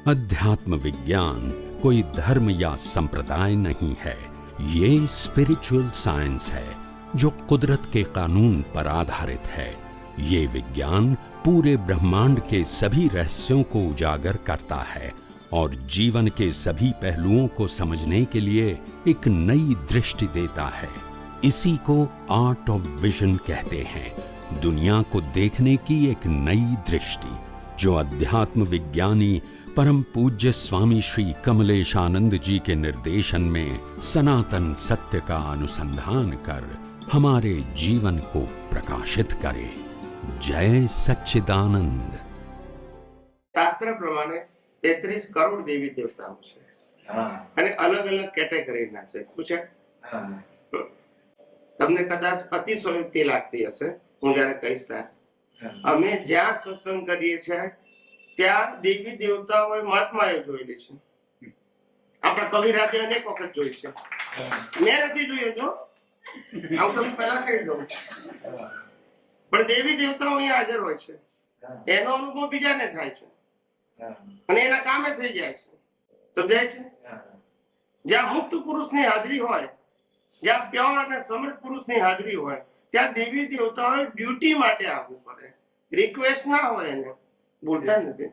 अध्यात्म विज्ञान कोई धर्म या संप्रदाय नहीं है, ये स्पिरिचुअल साइंस है जो कुदरत के कानून पर आधारित है। ये विज्ञान पूरे ब्रह्मांड के सभी रहस्यों को उजागर करता है और जीवन के सभी पहलुओं को समझने के लिए एक नई दृष्टि देता है। इसी को आर्ट ऑफ विजन कहते हैं, दुनिया को देखने की एक नई दृष्टि, जो अध्यात्म विज्ञानी परम पूज्य स्वामी श्री कमलेशानंद जी के निर्देशन में सनातन सत्य का अनुसंधान कर हमारे जीवन को प्रकाशित करे। जय सच्चिदानंद। શાસ્ત્ર પ્રમાણે 33 કરોડ દેવી દેવતાઓ છે અને અલગ અલગ કેટેગરીના છે। શું છે? તમને કદાચ અતિશયોક્તિ લાગતી હશે હું જ્યારે કહીશ ત્યારે। અમે જ્યાં સત્સંગ કરીએ છીએ ત્યાં દેવી દેવતાઓએ મહાત્માએ જોયેલી છે। આપણા કવિરાજે અનેક વખત જોઈ છે, મેં નથી જોયું જો, આવું તમે પહેલા કહી દઉં, પણ દેવી દેવતાઓ અહીંયા હાજર હોય છે, એનો અનુભવ બીજાને થાય છે અને એના કામે થઈ જાય છે। સમજાય છે? જ્યાં મુક્ત પુરુષની હાજરી હોય, જ્યાં પ્યોર અને સમૃદ્ધ પુરુષની હાજરી હોય, ત્યાં દેવી દેવતાઓએ ડ્યુટી માટે આવવું પડે, રિક્વેસ્ટ ના હોય, એને બોલતા નથી,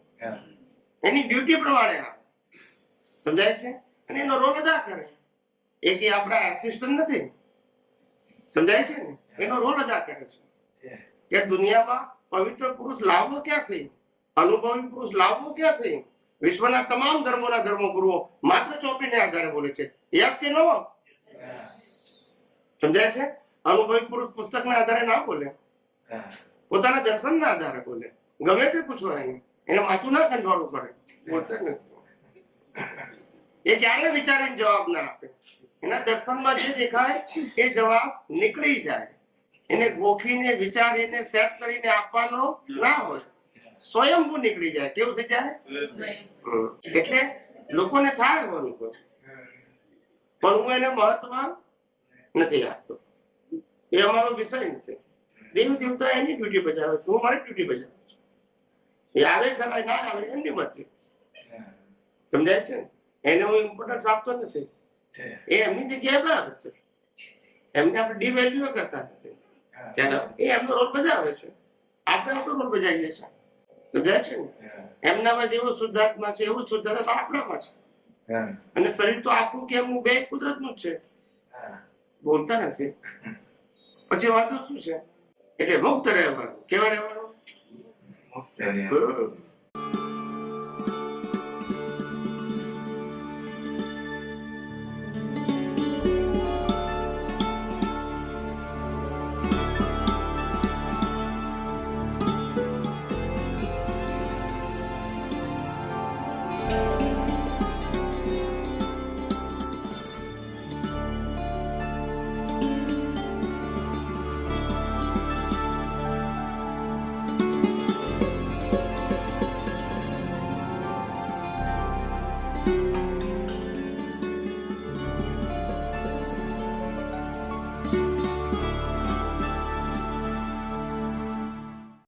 એની ડ્યુટી પ્રમાણે આવે। સમજાય છે? અને એનો રોલ અદા કરે। એ કે આપણા એસિસ્ટન્ટ નથી, સમજાય છે ને? એનો રોલ અદા કરે છે કે દુનિયામાં પવિત્ર પુરુષ લાવવો ક્યાંથી, અનુભવી પુરુષ લાવવો ક્યાંથી? વિશ્વના તમામ ધર્મોના ધર્મગુરુઓ માત્ર ચોપડીને આધારે બોલે છે, યસ કે નો? સમજાય છે? અનુભવી પુરુષ પુસ્તકના આધારે ના બોલે, પોતાના દર્શનના આધારે બોલે। ગમે તે પૂછો એને માથું ના ખંજવાળવું પડે, બોલતા નથી। એ ક્યારે વિચારીને જવાબ ના આપે, એના દર્શનમાં જે દેખાય એ જવાબ નીકળી જાય, એને ગોખીને વિચારીને સેટ કરીને આપવાનો ના હોય, સ્વયંભૂ નીકળી જાય। કેવું થઈ જાય? એટલે લોકોને થાય અનુભવ, પણ હું એને મહત્વ નથી આપતો, એ અમારો વિષય નથી। દેવી દેવતા એની ડ્યુટી બજાવે છે, હું મારી ડ્યુટી બજાવું છું। એ આવે ખરા ના આવે એમની મરજી। સમજાય છે? એને હું ઇમ્પોર્ટન્સ આપતો નથી, એ એમની જગ્યાએ બરાબર છે, એમને આપણે ડિવેલ્યુ કરતા નથી। ચાલો, એ એમનો રોલ બજાવે છે, આપણે આપણો રોલ બજાવીએ છીએ। સમજાય છે ને? એમનામાં જેવો શુદ્ધાત્મા છે એવું શુદ્ધાત્મા આપણામાં છે, અને શરીર તો આપણું કે હું બે કુદરતનું જ છે, બોલતા નથી। પછી વાતો શું છે? એટલે મુક્ત રહેવાનું। કેવા રહેવાનું?